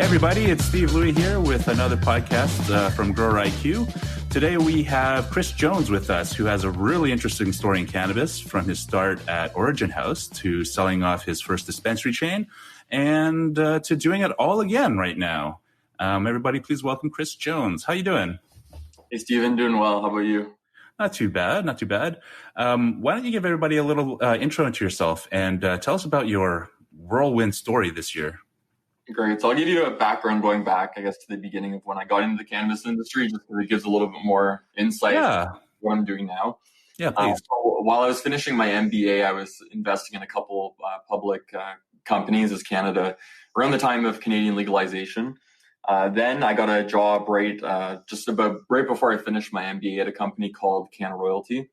everybody, it's Steve Louie here with another podcast from GrowerIQ. Today we have Chris Jones with us, who has a really interesting story in cannabis, from his start at Origin House to selling off his first dispensary chain and to doing it all again right now. Everybody, please welcome Chris Jones. How you doing? Hey, Steven, doing well. How about you? Not too bad, not too bad. Why don't you give everybody a little intro into yourself and tell us about your Whirlwind story this year? Great. So I'll give you a background going back, I guess, to the beginning of when I got into the cannabis industry, just because it gives a little bit more insight into what I'm doing now. Yeah, please. So while I was finishing my MBA, I was investing in a couple public companies as Canada around the time of Canadian legalization. Then I got a job right before I finished my MBA at a company called CannRoyalty.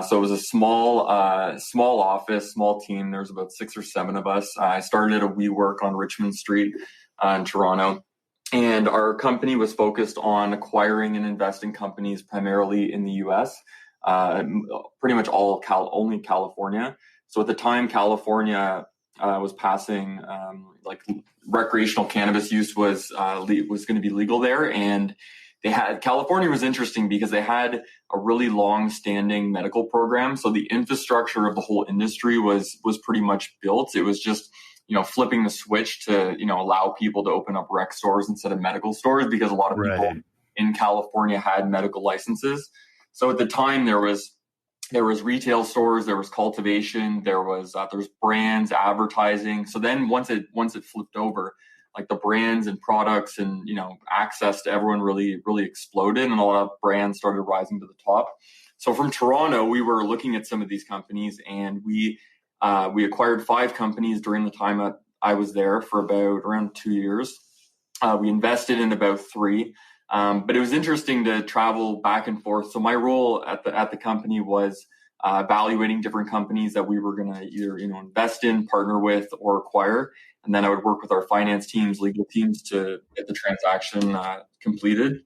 So it was a small office, small team. There was about 6 or 7 of us. I started at a WeWork on Richmond Street in Toronto. And our company was focused on acquiring and investing companies primarily in the U.S., pretty much only California. So at the time, California was passing, recreational cannabis use was going to be legal there. And California was interesting because they had a really long-standing medical program. So the infrastructure of the whole industry was pretty much built. It was just, flipping the switch to, allow people to open up rec stores instead of medical stores, because a lot of people in California had medical licenses. So at the time there was retail stores, there was cultivation, there was brands, advertising. So then once it flipped over, like the brands and products and, access to everyone really, really exploded, and a lot of brands started rising to the top. So from Toronto, we were looking at some of these companies, and we acquired 5 companies during the time that I was there for around 2 years. We invested in about 3, but it was interesting to travel back and forth. So my role at the company was evaluating different companies that we were going to either, invest in, partner with, or acquire. And then I would work with our finance teams, legal teams to get the transaction completed.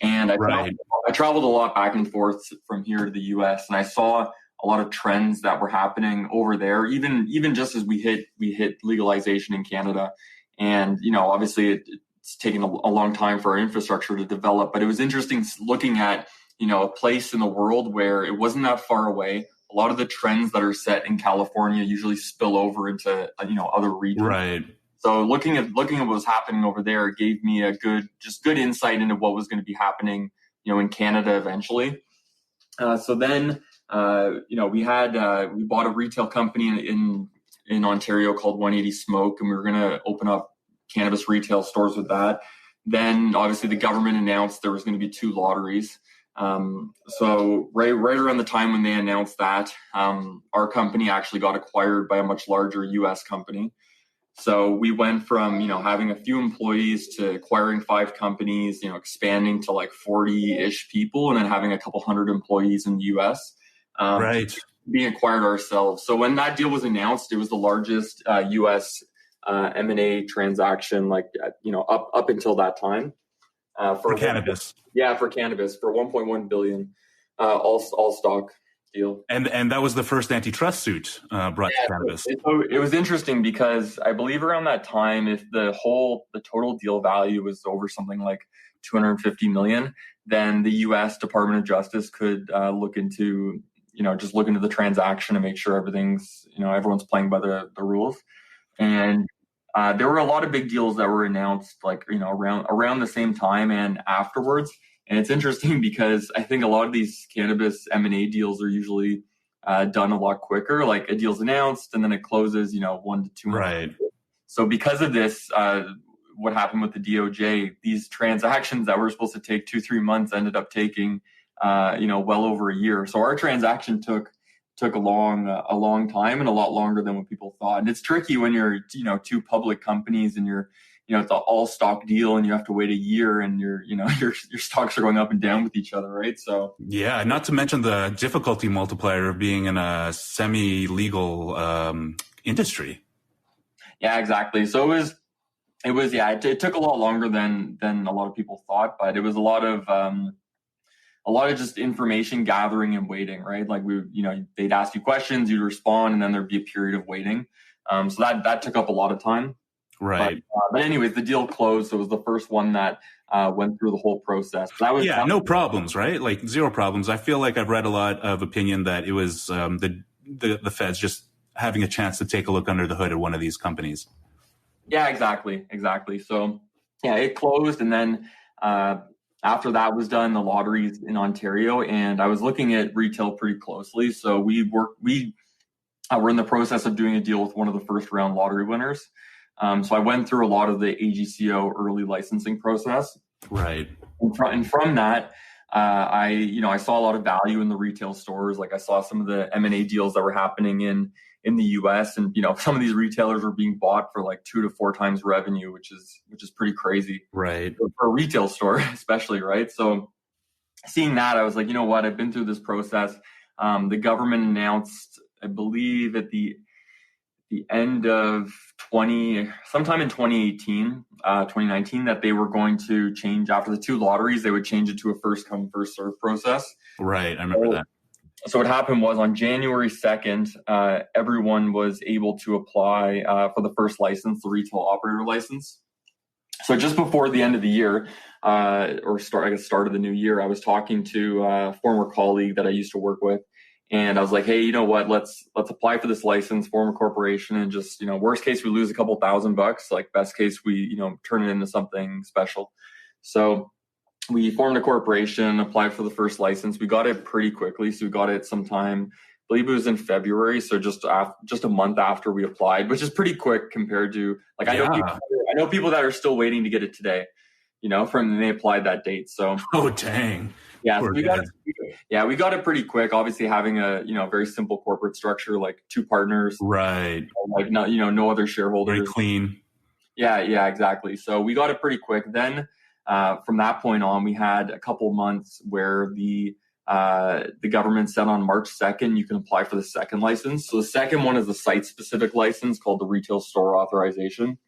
And I traveled a lot back and forth from here to the U.S. and I saw a lot of trends that were happening over there, even just as we hit legalization in Canada. And, obviously it's taken a long time for our infrastructure to develop, but it was interesting looking at, a place in the world where it wasn't that far away. A lot of the trends that are set in California usually spill over into, other regions. Right. So looking at what was happening over there gave me a good insight into what was going to be happening, in Canada eventually. So then, we bought a retail company in Ontario called 180 Smoke, and we were going to open up cannabis retail stores with that. Then obviously the government announced there was going to be 2 lotteries. So right around the time when they announced that, our company actually got acquired by a much larger US company. So we went from, having a few employees to acquiring 5 companies, expanding to like 40-ish people, and then having a couple hundred employees in the US, being acquired ourselves. So when that deal was announced, it was the largest, US, M&A transaction, up until that time. For cannabis. For cannabis, for $1.1 billion, all stock deal. And that was the first antitrust suit brought to cannabis. It was interesting because I believe around that time, if the total deal value was over something like $250 million, then the U.S. Department of Justice could look into the transaction and make sure everyone's playing by the rules. And there were a lot of big deals that were announced, around the same time and afterwards. And it's interesting because I think a lot of these cannabis M&A deals are usually done a lot quicker. Like a deal's announced and then it closes, 1 to 2 months. Right. So because of this, what happened with the DOJ, these transactions that were supposed to take 2-3 months ended up taking, well over a year. So our transaction took a long time and a lot longer than what people thought. And it's tricky when you're, 2 public companies and you're, it's an all stock deal and you have to wait a year and your stocks are going up and down with each other. Right. So, yeah, not to mention the difficulty multiplier of being in a semi-legal industry. Yeah, exactly. So it it took a lot longer than a lot of people thought, but it was a lot of just information gathering and waiting, right? Like they'd ask you questions, you'd respond, and then there'd be a period of waiting. So that took up a lot of time. Right. But anyways, the deal closed. So it was the first one that went through the whole process. No problems, right? Like zero problems. I feel like I've read a lot of opinion that it was the feds just having a chance to take a look under the hood at one of these companies. Yeah, exactly. So yeah, it closed, and then after that was done, the lotteries in Ontario, and I was looking at retail pretty closely. So we were in the process of doing a deal with one of the first round lottery winners. So I went through a lot of the AGCO early licensing process. Right. And from that, I saw a lot of value in the retail stores. Like I saw some of the M&A deals that were happening in the US, and some of these retailers were being bought for like 2 to 4 times revenue, which is pretty crazy. Right. For a retail store, especially, right? So seeing that, I was like, you know what? I've been through this process. The government announced, I believe at the end of sometime in 2019, that they were going to change, after the 2 lotteries, they would change it to a first come, first serve process. Right. I remember that. So what happened was on January 2nd, everyone was able to apply for the first license, the retail operator license. So just before the end of the year, start of the new year, I was talking to a former colleague that I used to work with. And I was like, hey, you know what? Let's apply for this license, form a corporation, and just, worst case, we lose a couple $1,000. Like best case, we, turn it into something special. So we formed a corporation, applied for the first license. We got it pretty quickly. So we got it sometime, I believe it was in February. So just a month after we applied, which is pretty quick compared to like, I know people that are still waiting to get it today, from they applied that date. So, oh, dang. Yeah, so we got it pretty quick. Obviously, having a very simple corporate structure, like 2 partners, right? Like no other shareholders. Very clean. Yeah, exactly. So we got it pretty quick. Then from that point on, we had a couple months where the government said on March 2nd you can apply for the second license. So the second one is the site-specific license called the retail store authorization.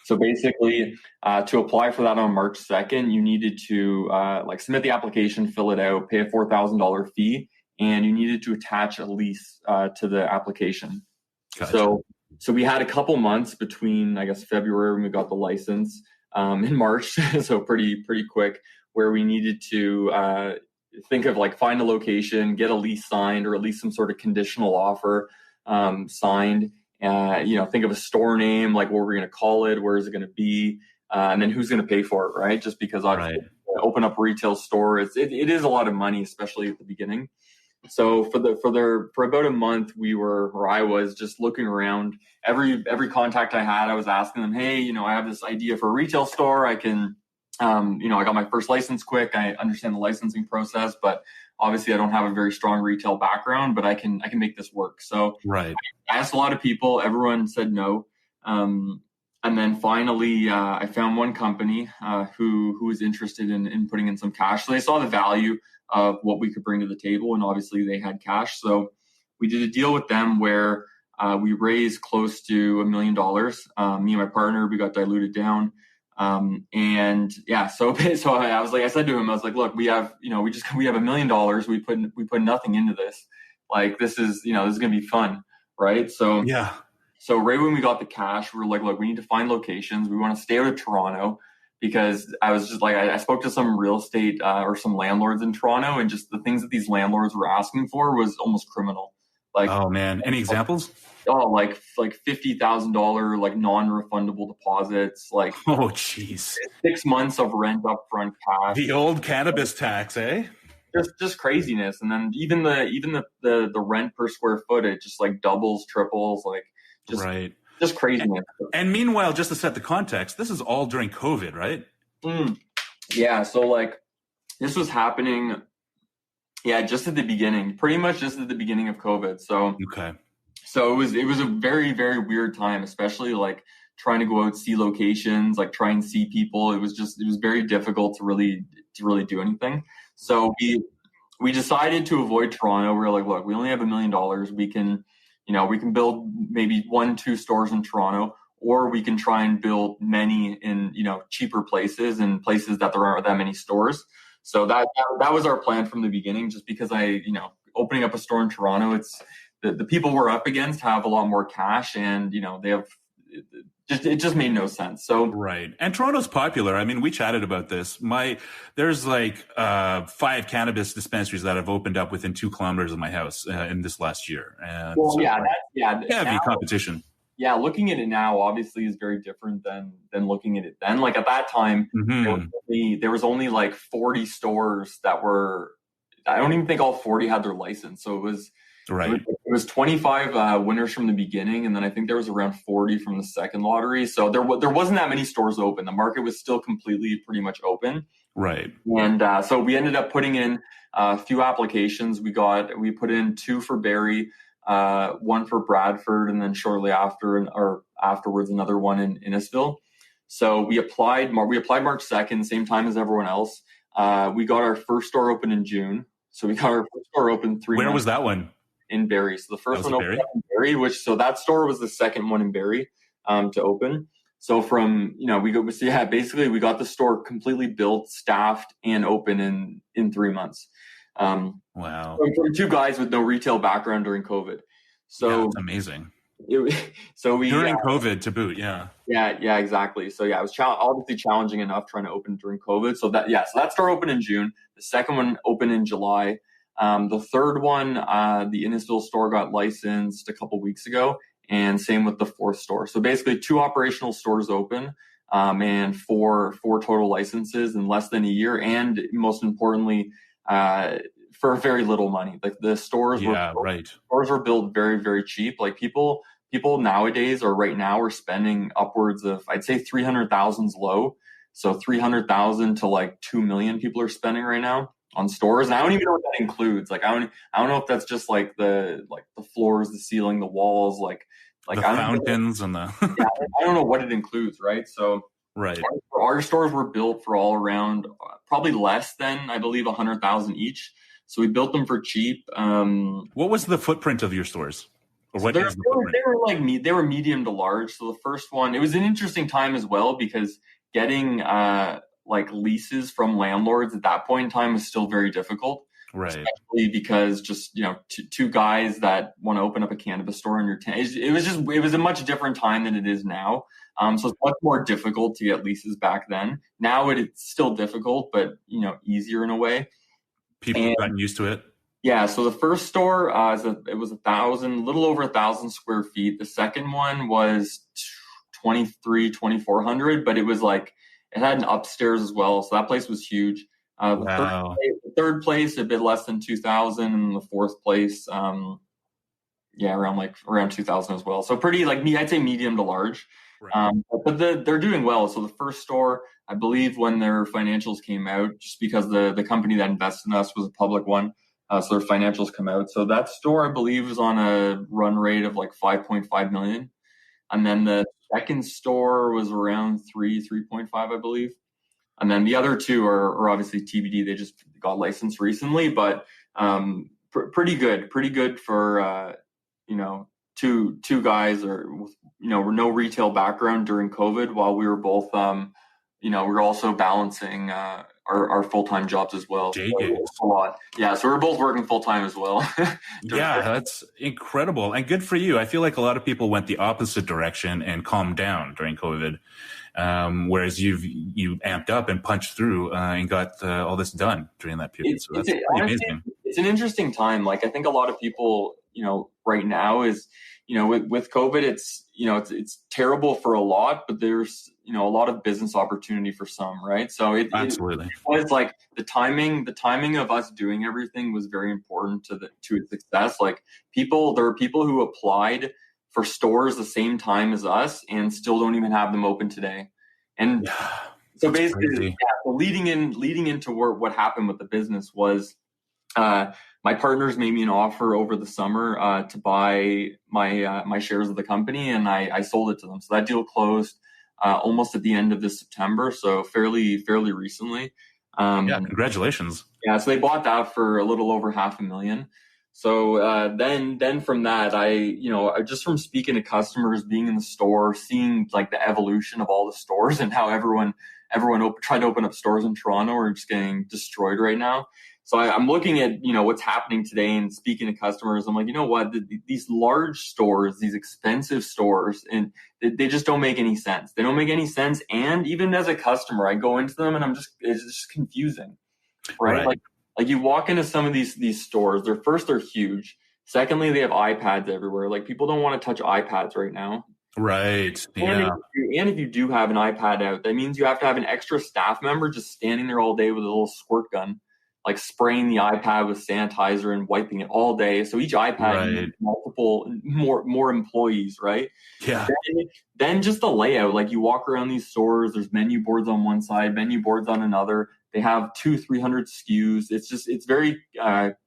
So basically, to apply for that on March 2nd, you needed to submit the application, fill it out, pay a $4,000 fee, and you needed to attach a lease to the application. Gotcha. So we had a couple months between, I guess, February when we got the license, in March, so pretty quick, where we needed to think of find a location, get a lease signed, or at least some sort of conditional offer signed. Think of a store name, like what we're going to call it, where is it going to be, and then who's going to pay for it, right? Just because open up a retail store, it is a lot of money, especially at the beginning. So for about a month, I was just looking around. Every contact I had, I was asking them, hey, I have this idea for a retail store. I can, I got my first license quick. I understand the licensing process, but obviously I don't have a very strong retail background, but I can make this work. So right. I asked a lot of people. Everyone said no. And then finally, I found one company who was interested in putting in some cash. So they saw the value of what we could bring to the table, and obviously they had cash. So we did a deal with them where we raised close to $1 million. Me and my partner, we got diluted down. And yeah, so I said to him, I was like, look, we have $1 million. We put nothing into this. Like, this is going to be fun. Right. So, yeah. So right when we got the cash, we were like, look, we need to find locations. We want to stay out of Toronto, because I was just like, I spoke to some real estate or some landlords in Toronto, and just the things that these landlords were asking for was almost criminal. Like, oh man, any examples? Oh, like $50,000 like non-refundable deposits, like oh geez, 6 months of rent upfront cash. The old cannabis tax, eh? Just craziness. And then even the rent per square foot, it just like doubles, triples, like just right. Just craziness. And meanwhile, just to set the context, this is all during COVID, right? Yeah. So like this was happening, just at the beginning, pretty much just at the beginning of COVID. So okay. So it was a very, very weird time, especially like trying to go out, see locations, like try and see people. It was very difficult to really do anything. So we decided to avoid Toronto. We were like, look, we only have $1 million. We can build maybe 1-2 stores in Toronto, or we can try and build many in, cheaper places and places that there aren't that many stores. So that was our plan from the beginning, just because opening up a store in Toronto, it's the people we're up against have a lot more cash, and they have it just made no sense. So right. And Toronto's popular. I mean, we chatted about this. There's like 5 cannabis dispensaries that have opened up within 2 kilometers of my house in this last year. And well, heavy competition. Yeah, looking at it now obviously is very different than looking at it then. Like at that time, there was only like 40 stores that were. I don't even think all 40 had their license. So it was. Right. It was 25 winners from the beginning, and then I think there was around 40 from the second lottery. So there wasn't that many stores open. The market was still completely pretty much open. Right. And so we ended up putting in a few applications. We put in 2 for Barrie, 1 for Bradford, and then shortly afterwards another one in Innisfil. So we applied March 2nd, same time as everyone else. We got our first store open in June. So we got our first store open 3 months. Where was that one? In Barrie. So the first one opened in Barrie, so that store was the second one in Barrie to open. So basically we got the store completely built, staffed, and open in 3 months. Wow. From 2 guys with no retail background during COVID. So that's amazing. During COVID to boot, yeah. Yeah, exactly. So it was obviously challenging enough trying to open during COVID. So that store opened in June. The second one opened in July. The third one, the Innisfil store got licensed a couple weeks ago, and same with the 4th store. So basically 2 operational stores open, and four total licenses in less than a year. And most importantly, for very little money. Like the stores were built very, very cheap. Like people nowadays right now are spending upwards of, I'd say 300,000's low. So 300,000 to like 2 million people are spending right now on stores. And I don't even know what that includes. Like, I don't know if that's just like the floors, the ceiling, the walls, like the fountains and I don't know what it includes. Right. So right. Our stores were built for all around, probably less than, I believe, 100,000 each. So we built them for cheap. What was the footprint of your stores? Or what is the footprint? They were medium to large. So the first one, it was an interesting time as well, because getting leases from landlords at that point in time was still very difficult. Right. Especially because just, 2 guys that want to open up a cannabis store in your town. It was a much different time than it is now. So it's much more difficult to get leases back then. Now it's still difficult, but, easier in a way. People have gotten used to it. Yeah. So the first store, it was a little over 1,000 square feet. The second one was 2,400, but it was it had an upstairs as well. So that place was huge. Wow. The third place, a bit less than 2,000, and the 4th place, around 2,000 as well. So pretty, I'd say medium to large. Right. But they're doing well. So the first store, I believe, when their financials came out, just because the company that invested in us was a public one, so their financials come out. So that store, I believe, was on a run rate of 5.5 million. And then the second store was around 3.5, I believe. And then the other 2 are obviously TBD. They just got licensed recently, but pretty good for, 2 guys with no retail background during COVID, while we were both, we were also balancing our full-time jobs as well. Day gigs. A lot. Yeah, so we're both working full-time as well. Yeah, that's incredible. And good for you. I feel like a lot of people went the opposite direction and calmed down during COVID, whereas you amped up and punched through and got all this done during that period. So that's pretty amazing. It's an interesting time. I think a lot of people, right now is, with COVID, it's terrible for a lot, but there's, a lot of business opportunity for some, right? So absolutely. It was the timing of us doing everything was very important to its success. There are people who applied for stores the same time as us and still don't even have them open today. And so basically, leading into what happened with the business was, my partners made me an offer over the summer to buy my shares of the company, and I sold it to them. So that deal closed almost at the end of this September, so fairly recently. Congratulations. Yeah, so they bought that for a little over $500,000. So then from that, I just from speaking to customers, being in the store, seeing the evolution of all the stores and how everyone tried to open up stores in Toronto are just getting destroyed right now. So I'm looking at, what's happening today and speaking to customers. I'm like, you know what, these large stores, these expensive stores, and they just don't make any sense. They don't make any sense. And even as a customer, I go into them and it's just confusing, right? Like you walk into some of these stores, they're huge. Secondly, they have iPads everywhere. Like people don't want to touch iPads right now. Right. Yeah. And if you do have an iPad out, that means you have to have an extra staff member just standing there all day with a little squirt gun, like spraying the iPad with sanitizer and wiping it all day. So each iPad needs more employees, right? Yeah. Then just the layout, like you walk around these stores, there's menu boards on one side, menu boards on another. They have 200-300 SKUs. It's very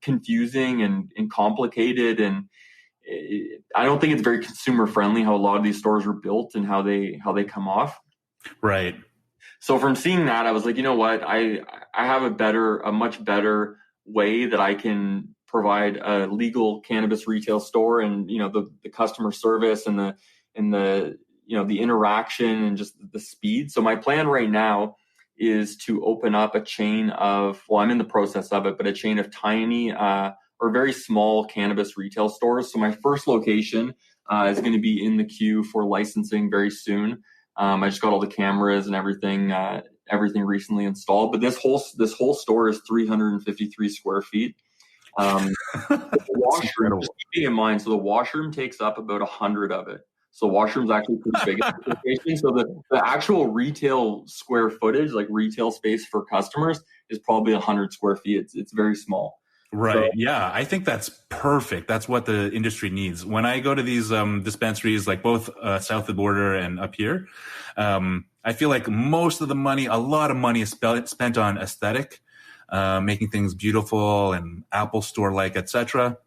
confusing and complicated, and I don't think it's very consumer friendly how a lot of these stores are built and how they come off. Right. So from seeing that, I was like, you know what, I have a much better way that I can provide a legal cannabis retail store, and the customer service and the interaction and just the speed. So my plan right now is to open up a chain of, I'm in the process of it, but a chain of tiny or very small cannabis retail stores. So my first location is going to be in the queue for licensing very soon. I just got all the cameras and everything recently installed. But this whole store is 353 square feet. The washroom, just keeping in mind, so the washroom takes up about 100 of it. So washroom's actually pretty big in this location. So the actual retail square footage, like retail space for customers, is probably 100 square feet. It's very small. Right. So, yeah. I think that's perfect. That's what the industry needs. When I go to these dispensaries, like both south of the border and up here, I feel like most of the money, a lot of money is spent on aesthetic, making things beautiful and Apple Store like, etc.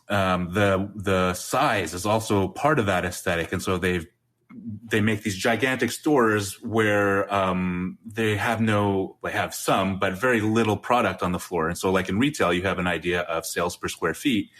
The size is also part of that aesthetic, and so they make these gigantic stores where they have some, but very little product on the floor. And so like in retail, you have an idea of sales per square feet.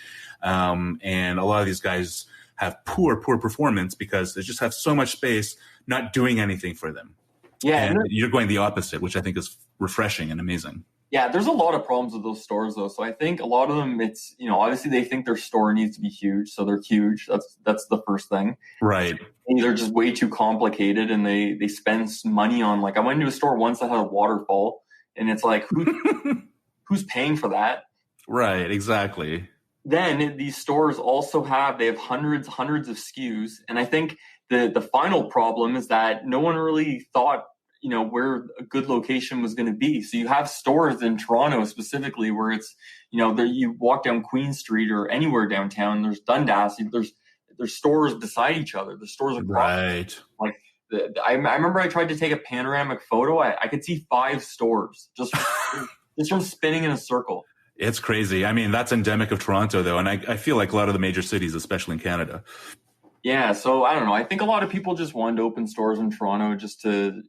And a lot of these guys have poor performance because they just have so much space not doing anything for them. Yeah. And you're going the opposite, which I think is refreshing and amazing. Yeah, there's a lot of problems with those stores though. So I think a lot of them, it's, obviously they think their store needs to be huge. So they're huge. That's the first thing. Right. And they're just way too complicated, and they spend money on, like, I went into a store once that had a waterfall, and it's like, who's paying for that? Right. Exactly. Then these stores also they have hundreds of SKUs. And I think the final problem is that no one really thought, where a good location was going to be. So you have stores in Toronto specifically where it's, you walk down Queen Street or anywhere downtown, there's Dundas, there's stores beside each other. The stores across. Right. Like I remember I tried to take a panoramic photo. I could see 5 stores just from spinning in a circle. It's crazy. I mean, that's endemic of Toronto though. And I feel like a lot of the major cities, especially in Canada. Yeah, so I don't know. I think a lot of people just wanted to open stores in Toronto just to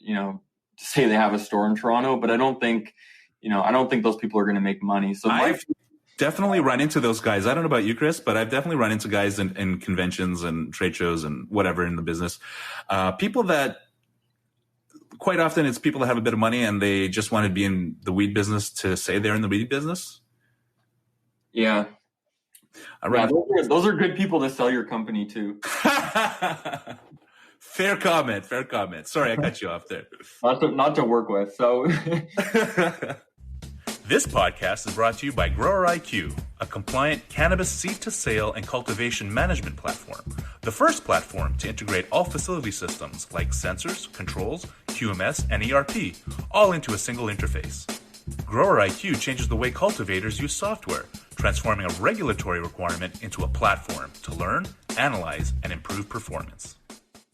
say they have a store in Toronto, but I don't think those people are going to make money. So I've definitely run into those guys. I don't know about you, Chris, but I've definitely run into guys in conventions and trade shows and whatever in the business. People that quite often it's people that have a bit of money and they just want to be in the weed business to say they're in the weed business. Yeah. Those are good people to sell your company to. Fair comment. Sorry, I cut you off there. Not to work with. So this podcast is brought to you by GrowerIQ, a compliant cannabis seed to sale and cultivation management platform. The first platform to integrate all facility systems like sensors, controls, QMS, and ERP, all into a single interface. GrowerIQ changes the way cultivators use software, transforming a regulatory requirement into a platform to learn, analyze, and improve performance.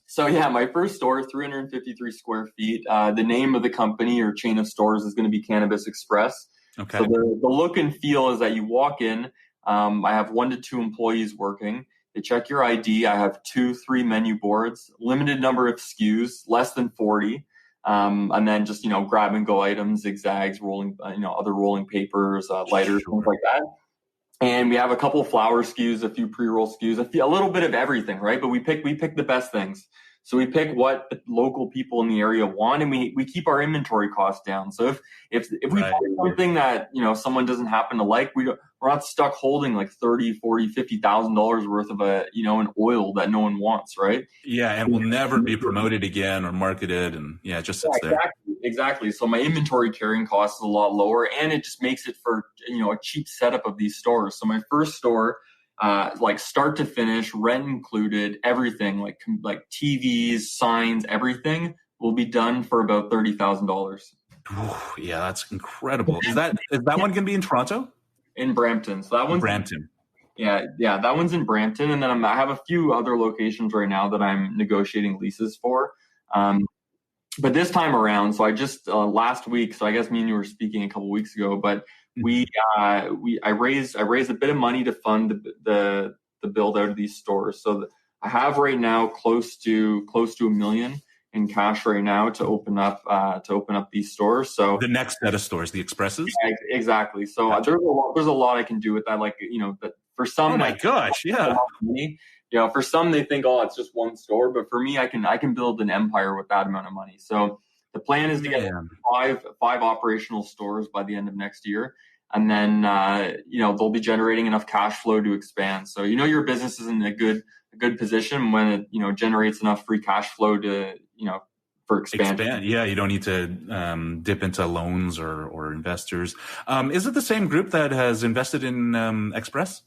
So yeah, my first store, 353 square feet. The name of the company or chain of stores is going to be Cannabis Xpress. Okay. So the look and feel is that you walk in. I have 1 to 2 employees working. They check your ID. I have 2-3 menu boards, limited number of SKUs, less than 40. And then just, grab and go items, zigzags, rolling, other rolling papers, lighters, things like that. And we have a couple flower SKUs, a few pre-roll SKUs, a little bit of everything, right? But we pick the best things. So we pick what the local people in the area want, and we keep our inventory costs down. So if we Right. find something that, someone doesn't happen to like, we're not stuck holding like $30,000, $40,000, $50,000 worth of an oil that no one wants, right? Yeah, and will never be promoted again or marketed, and it just sits there. Exactly. So my inventory carrying cost is a lot lower, and it just makes it for a cheap setup of these stores. So my first store, like start to finish, rent included, everything like TVs, signs, everything will be done for about $30,000. Yeah, that's incredible. Is that one going to be in Toronto? In Brampton. So that one's Brampton. Yeah, that one's in Brampton, and then I have a few other locations right now that I'm negotiating leases for. But this time around, so I just last week, so I guess me and you were speaking a couple weeks ago, but I raised a bit of money to fund the build out of these stores. So I have right now close to $1 million in cash right now to open up these stores. So the next set of stores, the Expresses. Yeah, exactly. So Gotcha. there's a lot I can do with that. Like but for some, oh my gosh, yeah. For some they think, oh, it's just one store, but for me, I can build an empire with that amount of money. So the plan is to get five operational stores by the end of next year. And then, they'll be generating enough cash flow to expand. So, your business is in a good position when it, generates enough free cash flow to, for expansion. Yeah, you don't need to dip into loans or investors. Is it the same group that has invested in Express?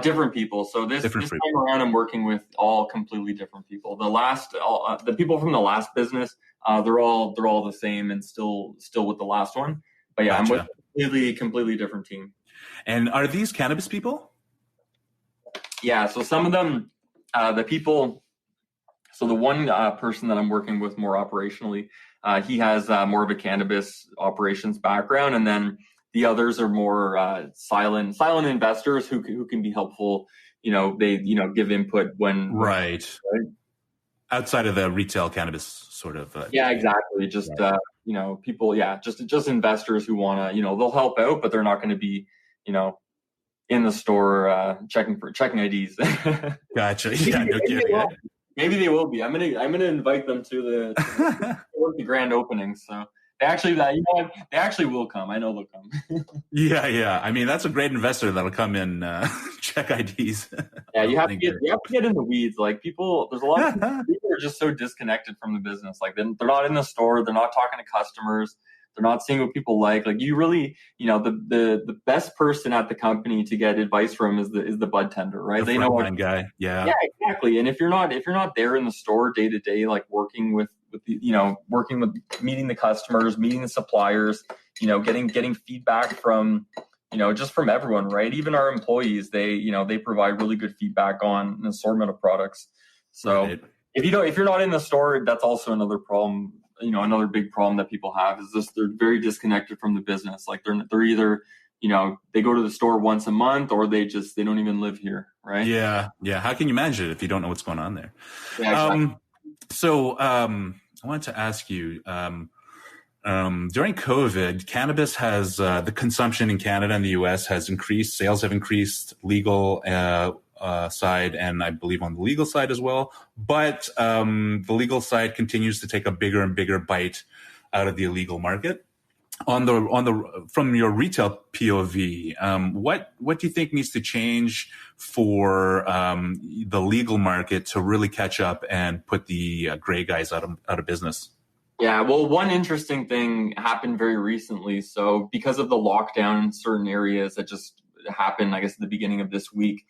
Different people. So this time around, I'm working with all completely different people. The people from the last business, they're all the same and still with the last one. But yeah, Gotcha. I'm with a completely different team. And are these cannabis people? Yeah. So some of them, the people. So the one person that I'm working with more operationally, he has more of a cannabis operations background, and then the others are more silent investors who can be helpful. They give input when right outside of the retail cannabis sort of. Yeah, exactly. Just right. People. Yeah, just investors who want to. They'll help out, but they're not going to be in the store checking IDs. Gotcha. Yeah, no kidding. Maybe they will be. I'm gonna invite them to the grand opening. So they actually will come. I know they'll come. Yeah. I mean, that's a great investor that'll come in, check IDs. Yeah, you have to get in the weeds. Like there's a lot of people who are just so disconnected from the business. Like they're not in the store. They're not talking to customers. They're not seeing what people like. Like you really, the best person at the company to get advice from is the bud tender, right? They know what guy. Yeah, exactly. And if you're not there in the store day to day, like working with meeting the customers, meeting the suppliers, getting feedback from, just from everyone, right? Even our employees, they provide really good feedback on an assortment of products. So right. If you're not in the store, that's also another problem. Another big problem that people have is they're very disconnected from the business. Like they're either, they go to the store once a month or they don't even live here. Right. Yeah. How can you manage it if you don't know what's going on there? Yeah, exactly. So I wanted to ask you, during COVID, cannabis has, the consumption in Canada and the US has increased, sales have increased, legal, side, and I believe on the legal side as well. But the legal side continues to take a bigger and bigger bite out of the illegal market. From your retail POV, what do you think needs to change for the legal market to really catch up and put the gray guys out of business? Yeah, well, one interesting thing happened very recently. So because of the lockdown in certain areas that just happened, I guess, at the beginning of this week,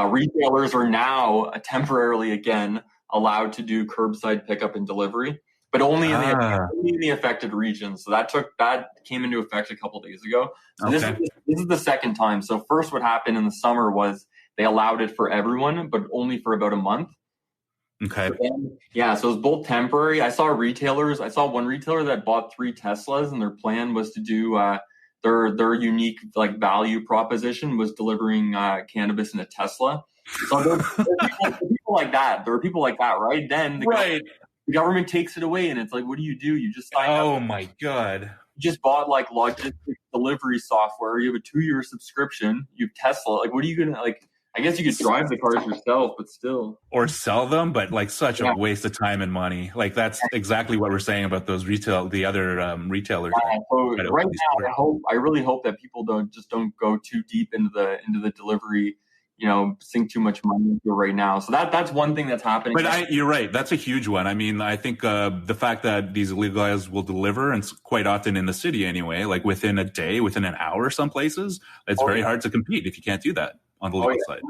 retailers are now temporarily again allowed to do curbside pickup and delivery, but only in the affected regions. So that came into effect a couple of days ago. So okay. This is the second time. So first, what happened in the summer was they allowed it for everyone, but only for about a month. Okay. So it was both temporary. I saw one retailer that bought 3 Teslas, and their plan was to do their unique like value proposition was delivering cannabis in a Tesla. So there are people like that. There are people like that, right? Then the government takes it away, and it's like, what do? You just sign up. Oh my god! You just bought like logistics delivery software. You have a 2-year subscription. You have Tesla. Like, what are you gonna like? I guess you could drive the cars yourself, but still. Or sell them, but like such a waste of time and money. Like that's exactly what we're saying about those the other retailers. So right now, I really hope that people don't go too deep into the delivery, sink too much money into it right now. So that's one thing that's happening. But you're right. That's a huge one. I mean, I think the fact that these legalized will deliver, and quite often in the city anyway, like within a day, within an hour, some places, it's very hard to compete if you can't do that on the legal side.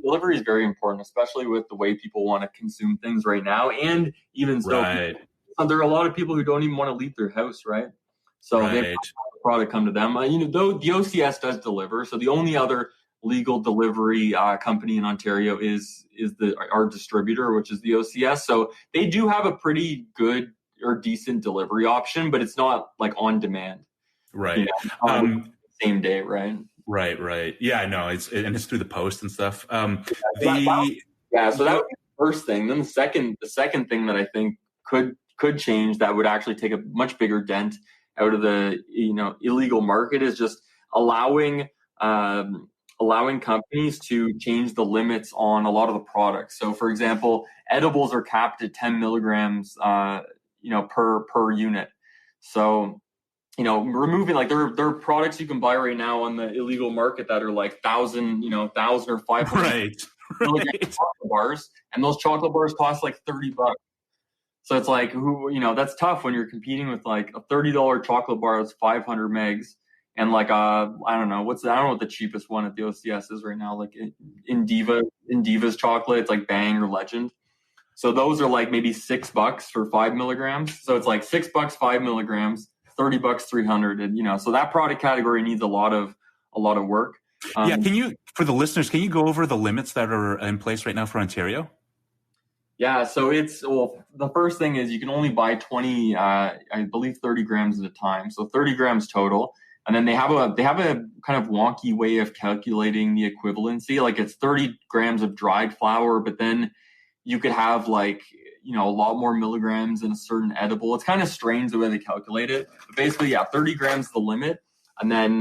Delivery is very important, especially with the way people want to consume things right now. And even so, there are a lot of people who don't even want to leave their house, right? So they have the product come to them. Though the OCS does deliver, so the only other legal delivery company in Ontario is our distributor, which is the OCS. So they do have a pretty good or decent delivery option, but it's not like on demand. Right. Same day, right? Right. Yeah, I know. It's through the post and stuff. So that would be the first thing. Then the second thing that I think could change that would actually take a much bigger dent out of the illegal market is just allowing companies to change the limits on a lot of the products. So, for example, edibles are capped at 10 milligrams, per unit. So, removing like there are products you can buy right now on the illegal market that are like 1,000 or 500 chocolate bars, and those chocolate bars cost like $30. So it's like that's tough when you're competing with like a $30 chocolate bar that's 500 megs. And like I don't know what the cheapest one at the OCS is right now. Like Indiva's chocolate, it's like Bang or Legend. So those are like maybe $6 for 5 milligrams. So it's like $6, 5 milligrams, $30, 300. And so that product category needs a lot of work. For the listeners, can you go over the limits that are in place right now for Ontario? Yeah, so the first thing is you can only buy 20, I believe 30 grams at a time. So 30 grams total. And then they have a kind of wonky way of calculating the equivalency. Like it's 30 grams of dried flower, but then you could have like, a lot more milligrams in a certain edible. It's kind of strange the way they calculate it. But basically, 30 grams is the limit. And then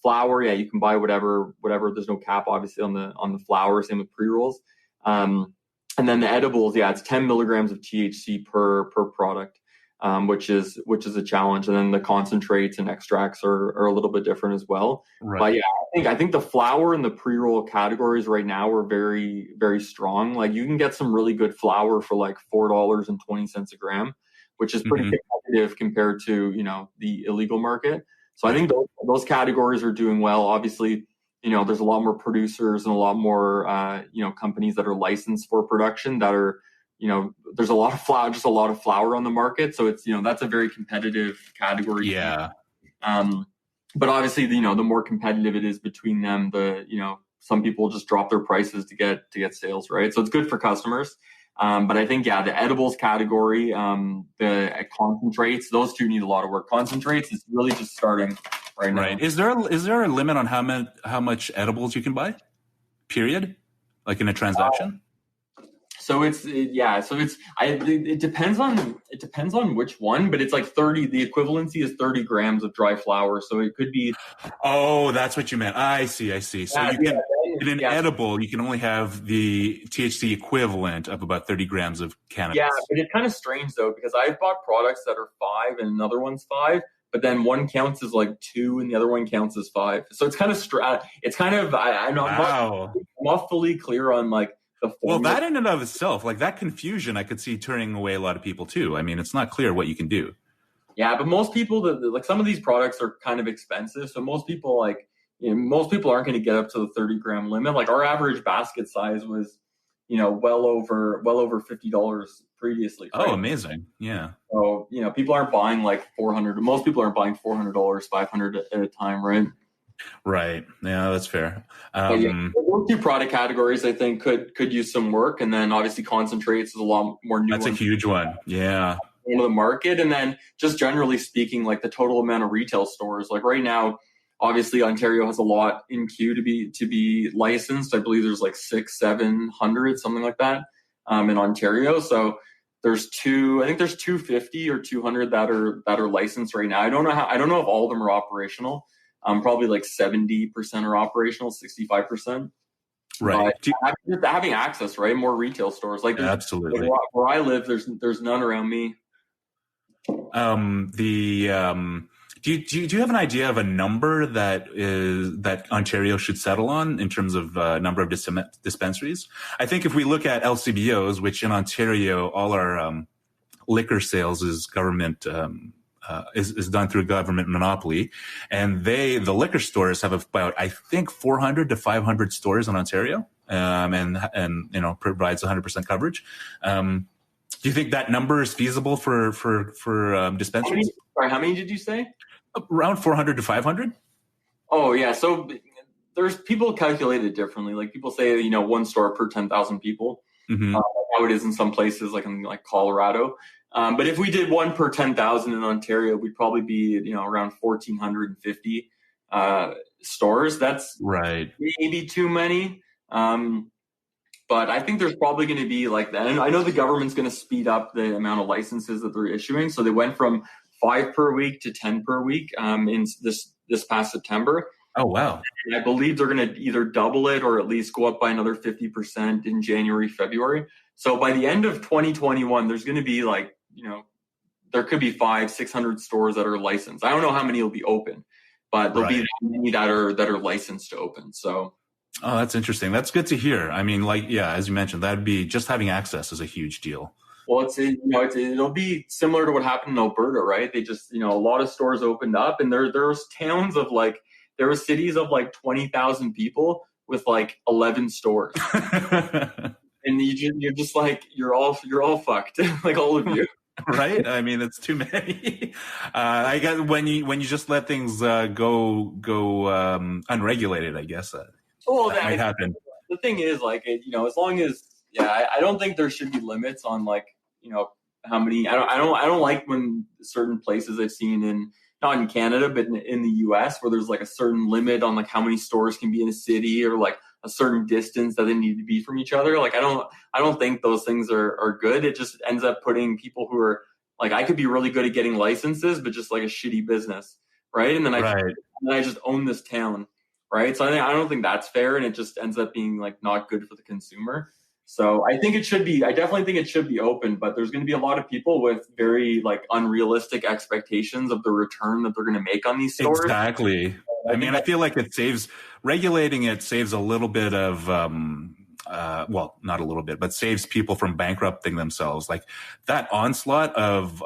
flower, you can buy whatever. There's no cap, obviously, on the flower. Same with pre-rolls. And then the edibles, it's 10 milligrams of THC per product. Which is a challenge, and then the concentrates and extracts are a little bit different as well. Right. But I think the flower and the pre-roll categories right now are very, very strong. Like you can get some really good flower for like $4.20 a gram, which is pretty competitive compared to the illegal market. So I think those categories are doing well. Obviously, there's a lot more producers and a lot more companies that are licensed for production that are. There's a lot of flower on the market. So it's, that's a very competitive category. Yeah. But obviously, the more competitive it is between them, some people just drop their prices to get sales, right? So it's good for customers. But I think, the edibles category, the concentrates, those two need a lot of work. Concentrates is really just starting right now. Right. Is there a limit on how much edibles you can buy? Period? Like in a transaction? So it depends on which one, but it's like 30. The equivalency is 30 grams of dry flower. So it could be. Oh, that's what you meant. I see. So in an edible, you can only have the THC equivalent of about 30 grams of cannabis. Yeah, but it's kind of strange though, because I've bought products that are 5 and another one's 5, but then one counts as like 2 and the other one counts as 5. So it's kind of I'm not fully clear on like. Well, that in and of itself, like that confusion, I could see turning away a lot of people too. I mean, it's not clear what you can do. Yeah, but most people, like some of these products are kind of expensive, so most people aren't going to get up to the 30 gram limit. Like our average basket size was, well over $50 previously. Right? Oh, amazing! Yeah. So people aren't buying like 400. Most people aren't buying $400, $500 at a time, right? Right. Yeah, that's fair. Those two product categories, I think, could use some work, and then obviously concentrates is a lot more new. That's a huge one. Yeah. Into the market, and then just generally speaking, like the total amount of retail stores. Like right now, obviously Ontario has a lot in queue to be licensed. I believe there's like 600-700, something like that, in Ontario. So there's 250 or 200 that are licensed right now. I don't know if all of them are operational. Probably like 70% are operational, 65%. Right. But just having access, right? More retail stores. Like, Absolutely. where I live, there's none around me. Do you have an idea of a number that Ontario should settle on in terms of number of dispensaries? I think if we look at LCBOs, which in Ontario, all our liquor sales is government is done through government monopoly, and the liquor stores have about, I think, 400 to 500 stores in Ontario, and provides 100% coverage. Do you think that number is feasible for dispensaries? How many did you say? Around 400 to 500. Oh yeah, so there's people calculate it differently. Like, people say, one store per 10,000 people. Mm-hmm. How it is in some places, like in Colorado. But if we did one per 10,000 in Ontario, we'd probably be around 1,450 stores. That's right. Maybe too many. But I think there's probably going to be like that. And I know the government's going to speed up the amount of licenses that they're issuing. So they went from 5 per week to 10 per week in this past September. Oh, wow. And I believe they're going to either double it or at least go up by another 50% in January, February. So by the end of 2021, there's going to be there could be 500-600 stores that are licensed. I don't know how many will be open, but there'll be many that are licensed to open. So. Oh, that's interesting. That's good to hear. I mean, as you mentioned, that'd be just having access is a huge deal. Well, it'll be similar to what happened in Alberta, right? They just, a lot of stores opened up, and there's towns of there were cities of 20,000 people with 11 stores. And you're just you're all fucked, all of you. Right? I mean, it's too many. I guess when you just let things go unregulated, I guess that might happen. The thing is, as long as, I don't think there should be limits on how many. I don't like when certain places I've seen not in Canada, but in the US, where there's a certain limit on how many stores can be in a city, or a certain distance that they need to be from each other. I don't think those things are good. It just ends up putting people who are I could be really good at getting licenses, but just a shitty business, right? And then I just own this town, right? So I don't think that's fair, and it just ends up being not good for the consumer. So I definitely think it should be open, but there's going to be a lot of people with very unrealistic expectations of the return that they're going to make on these stores. Exactly. I mean, I feel like regulating it saves a little bit of, well, not a little bit, but saves people from bankrupting themselves. That onslaught of,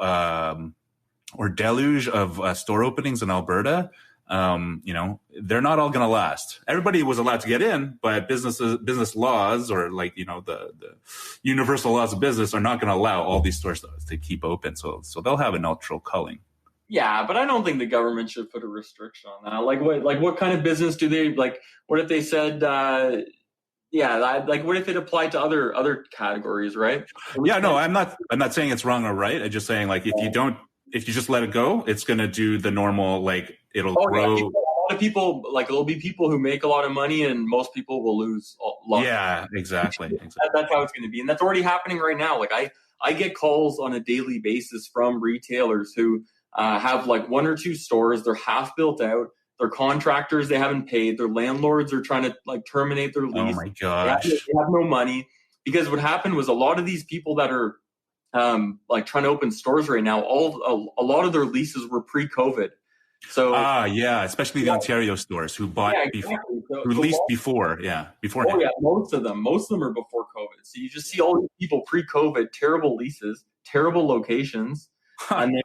or deluge of store openings in Alberta, they're not all going to last. Everybody was allowed to get in, but business laws, or the universal laws of business, are not going to allow all these stores to keep open. So they'll have a neutral culling. Yeah, but I don't think the government should put a restriction on that. What kind of business do they what if they said, what if it applied to other categories, right? Yeah, no, I'm not saying it's wrong or right. I'm just saying if you just let it go, it's going to do the normal, it'll grow. Yeah, a lot of people, there'll be people who make a lot of money, and most people will lose a lot. Yeah, exactly. That's how it's going to be. And that's already happening right now. I get calls on a daily basis from retailers who have 1 or 2 stores. They're half built out. They're contractors. They haven't paid. Their landlords are trying to terminate their lease. Oh my gosh. They have no money, because what happened was a lot of these people that are trying to open stores right now, a lot of their leases were pre-COVID. So especially the Ontario stores who bought who leased before. Oh yeah, most of them are before COVID. So you just see all these people pre-COVID, terrible leases, terrible locations, and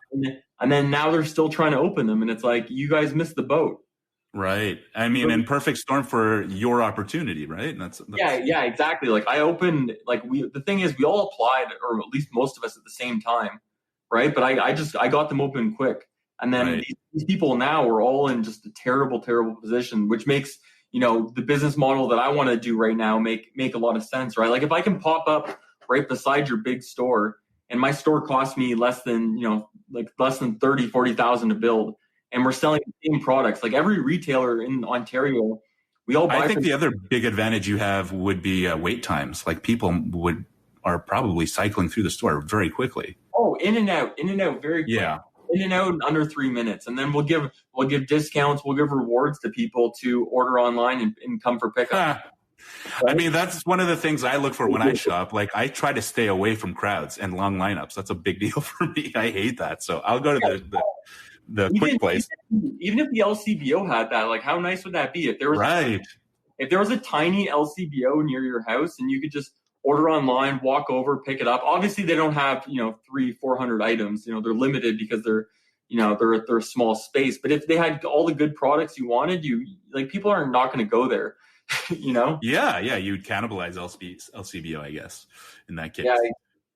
then now they're still trying to open them, and it's you guys missed the boat. Right. I mean, and perfect storm for your opportunity, right? And that's yeah, exactly. I opened, the thing is, we all applied, or at least most of us, at the same time, right? But I got them open quick. And then these people now are all in just a terrible, terrible position, which makes, the business model that I want to do right now make a lot of sense, right? If I can pop up right beside your big store, and my store costs me less than 30, 40,000 to build, and we're selling the same products, every retailer in Ontario, we all buy. I think the other big advantage you have would be wait times. People are probably cycling through the store very quickly. Oh, in and out very quick. Yeah. In and out in under 3 minutes. And then we'll give discounts, we'll give rewards to people to order online and come for pickup. I mean, that's one of the things I look for when I shop. Like, I try to stay away from crowds and long lineups. That's a big deal for me. I hate that. So I'll go to the quick place. Even if the LCBO had that, like, how nice would that be if there was if there was a tiny LCBO near your house and you could just order online, walk over, pick it up. Obviously, they don't have 300-400 items. They're limited because they're they're a small space. But if they had all the good products you wanted, people are not going to go there. Yeah, you'd cannibalize LCBO, I guess, in that case.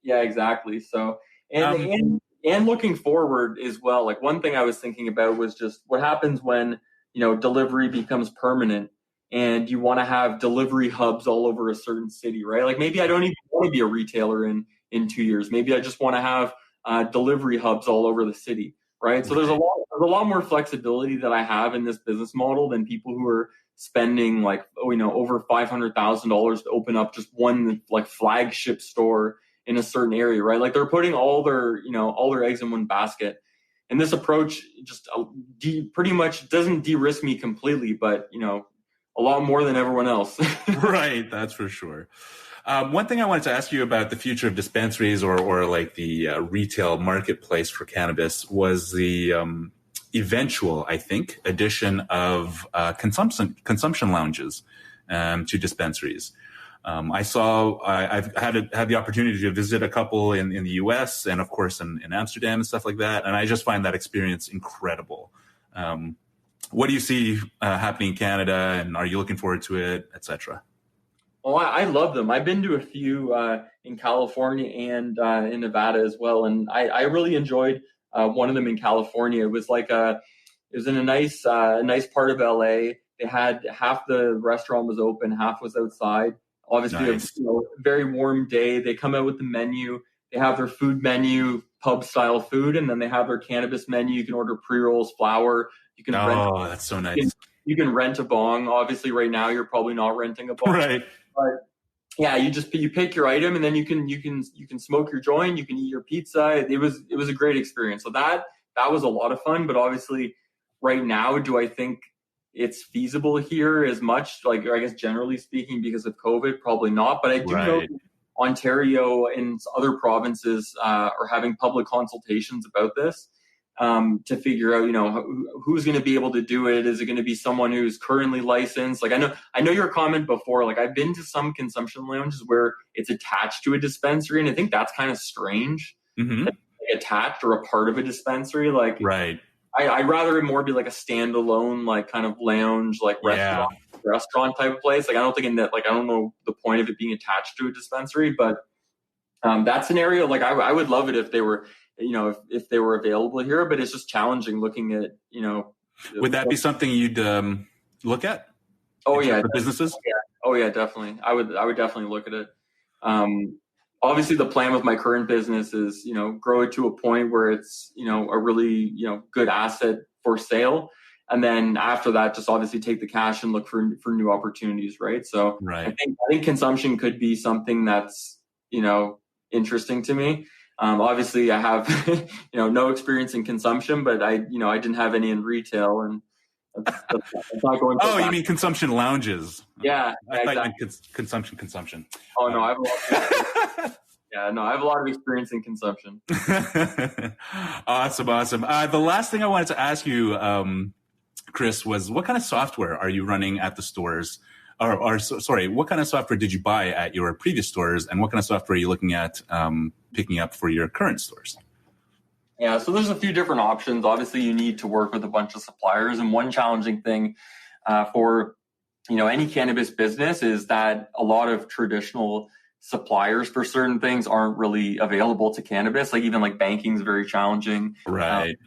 Yeah, exactly. So and looking forward as well, like one thing I was thinking about was just what happens when delivery becomes permanent and you want to have delivery hubs all over a certain city, right? Like maybe I don't even want to be a retailer in 2 years. Maybe I just want to have delivery hubs all over the city, right? So there's a lot more flexibility that I have in this business model than people who are spending over $500,000 to open up just one flagship store in a certain area, right? Like they're putting all their eggs in one basket. And this approach just pretty much doesn't de-risk me completely, but a lot more than everyone else. Right, that's for sure. One thing I wanted to ask you about the future of dispensaries or like the retail marketplace for cannabis was the eventual, I think, addition of consumption lounges to dispensaries. I've had the opportunity to visit a couple in the US and of course in Amsterdam and stuff like that. And I just find that experience incredible. What do you see happening in Canada, and are you looking forward to it, etc.? Oh, I love them. I've been to a few in California and in Nevada as well. And I really enjoyed one of them in California. It was in a nice part of LA. They had half the restaurant was open, half was outside. Obviously, nice. A very warm day. They come out with the menu. They have their food menu, pub style food, and then they have their cannabis menu. You can order pre-rolls, flower. You can rent. That's so nice. You can rent a bong. Obviously, right now you're probably not renting a bong. Right. But yeah, you pick your item, and then you can smoke your joint. You can eat your pizza. It was a great experience. So that was a lot of fun. But obviously, right now, do I think it's feasible here as much? Like, I guess generally speaking, because of COVID, probably not. But I do know Ontario and other provinces are having public consultations about this to figure out, who's going to be able to do it. Is it going to be someone who's currently licensed? Like I know your comment before, like I've been to some consumption lounges where it's attached to a dispensary. And I think that's kind of strange. Mm-hmm. Like attached or a part of a dispensary. Like, right. I'd rather it more be like a standalone, like kind of lounge, like restaurant type of place. Like I don't think I don't know the point of it being attached to a dispensary, but that scenario, like I would love it if they were, if they were available here, but it's just challenging looking at, Would that be something you'd look at? Oh yeah, for businesses. Yeah. Oh yeah, definitely. I would definitely look at it. Obviously the plan with my current business is, grow it to a point where it's, a really, good asset for sale. And then after that, just obviously take the cash and look for new opportunities. Right. So right. I think consumption could be something that's, interesting to me. Obviously I have, no experience in consumption, but I didn't have any in retail, and that's not going. You mean consumption lounges? Yeah. I thought you meant consumption. Oh no, I have a lot of experience in consumption. Awesome. The last thing I wanted to ask you, Chris, was what kind of software are you running at the stores? What kind of software did you buy at your previous stores, and what kind of software are you looking at picking up for your current stores? Yeah, so there's a few different options. Obviously, you need to work with a bunch of suppliers, and one challenging thing for any cannabis business is that a lot of traditional suppliers for certain things aren't really available to cannabis. Like even like banking is very challenging, right?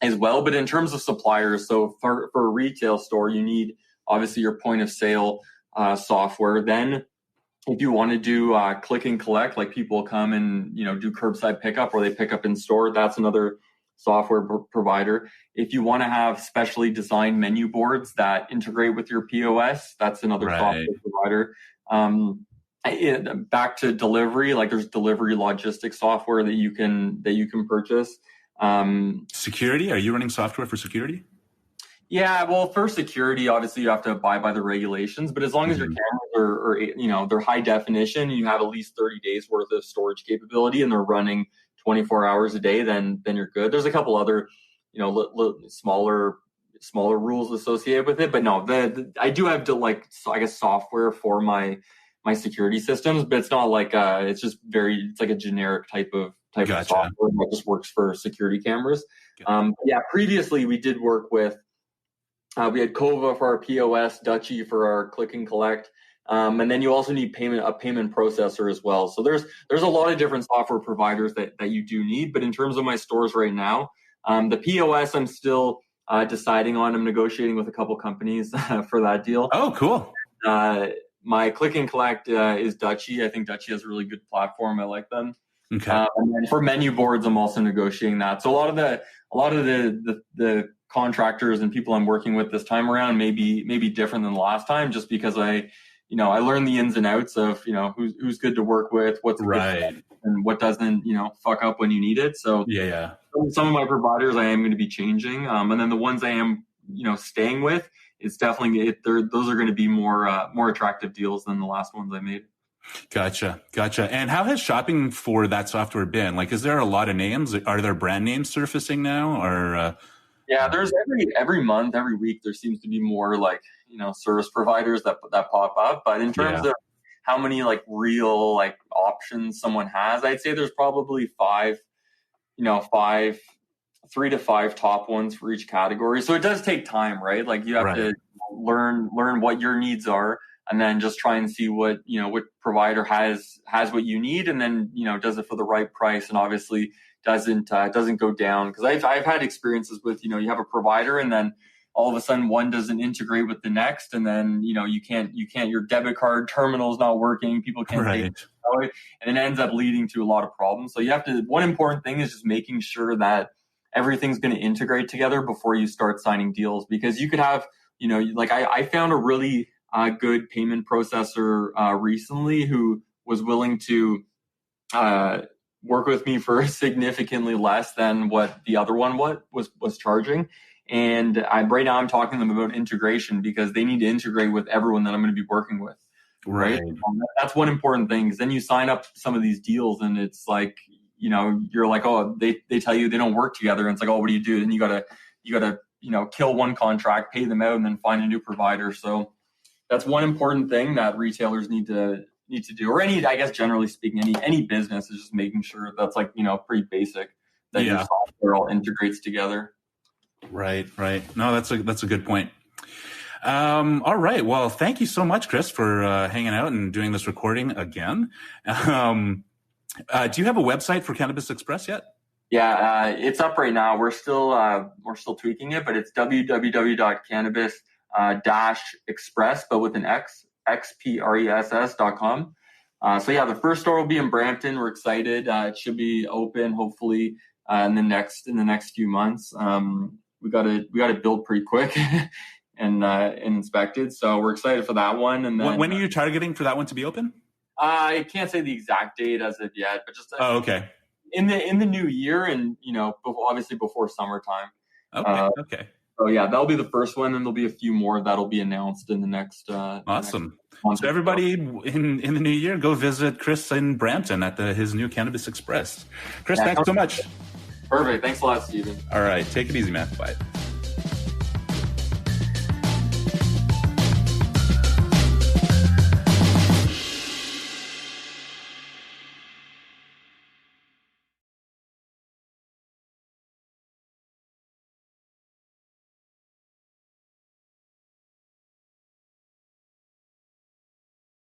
As well. But in terms of suppliers, so for a retail store, you need obviously your point of sale software. Then if you want to do click and collect, like people come and do curbside pickup or they pick up in store, that's another software provider. If you want to have specially designed menu boards that integrate with your POS, that's another software provider. Back to delivery, like there's delivery logistics software that you can purchase. Security? Are you running software for security? Yeah, well, for security, obviously you have to abide by the regulations, but as long as your cameras are they're high definition, you have at least 30 days worth of storage capability and they're running 24 hours a day, then you're good. There's a couple other, smaller rules associated with it, but no, I do have to I guess software for my security systems, but it's not like it's like a generic type of software that just works for security cameras. Yeah, previously we did work with. We had Kova for our POS, Dutchie for our click and collect, and then you also need a payment processor as well. So there's a lot of different software providers that you do need. But in terms of my stores right now, the POS I'm still deciding on. I'm negotiating with a couple companies for that deal. Oh, cool. My click and collect is Dutchie. I think Dutchie has a really good platform. I like them. Okay. And then for menu boards, I'm also negotiating that. So a lot of the contractors and people I'm working with this time around may be different than the last time, just because I learned the ins and outs of who's good to work with, what's right, and what doesn't fuck up when you need it. So yeah. Some of my providers I am going to be changing, and then the ones I am staying with, it's definitely those are going to be more attractive deals than the last ones I made. Gotcha. And how has shopping for that software been? Like, is there a lot of names? Are there brand names surfacing now, or? Yeah, there's every month, every week, there seems to be more service providers that pop up. But in terms of how many real options someone has, I'd say there's probably 3 to 5 top ones for each category. So it does take time, right? Like you have to learn what your needs are, and then just try and see what provider has what you need, and then does it for the right price, and obviously doesn't go down. Because I've had experiences with you have a provider, and then all of a sudden one doesn't integrate with the next, and then you can't your debit card terminal is not working, people can't take it, and it ends up leading to a lot of problems. So you have to, one important thing is just making sure that everything's going to integrate together before you start signing deals, because you could have I found a really good payment processor recently who was willing to work with me for significantly less than what the other one was charging. And right now I'm talking to them about integration, because they need to integrate with everyone that I'm going to be working with. Right. That's one important thing, because then you sign up some of these deals and it's like, you're like, oh, they tell you they don't work together. And it's like, oh, what do you do? Then you gotta, kill one contract, pay them out, and then find a new provider. So that's one important thing that retailers need to do, or I guess generally speaking, any business is just making sure that's pretty basic, that your software all integrates together. Right. No, that's a good point. All right. Well, thank you so much, Chris, for hanging out and doing this recording again. Do you have a website for Cannabis Xpress yet? Yeah, it's up right now. We're still tweaking it, but it's www.cannabis-xpress, but with an X, xpress.com. So yeah, the first store will be in Brampton. We're excited. It should be open hopefully in the next few months. We got to build pretty quick and inspected. So we're excited for that one. And then, when are you targeting for that one to be open? I can't say the exact date as of yet, but just okay. In the new year, and obviously before summertime. Okay. So yeah, that'll be the first one, and there'll be a few more that'll be announced in the next. Awesome. So everybody in the new year, go visit Chris in Brampton at his new Cannabis Xpress. Chris, thanks so much. Perfect. Thanks a lot, Steven. All right, take it easy, man. Bye.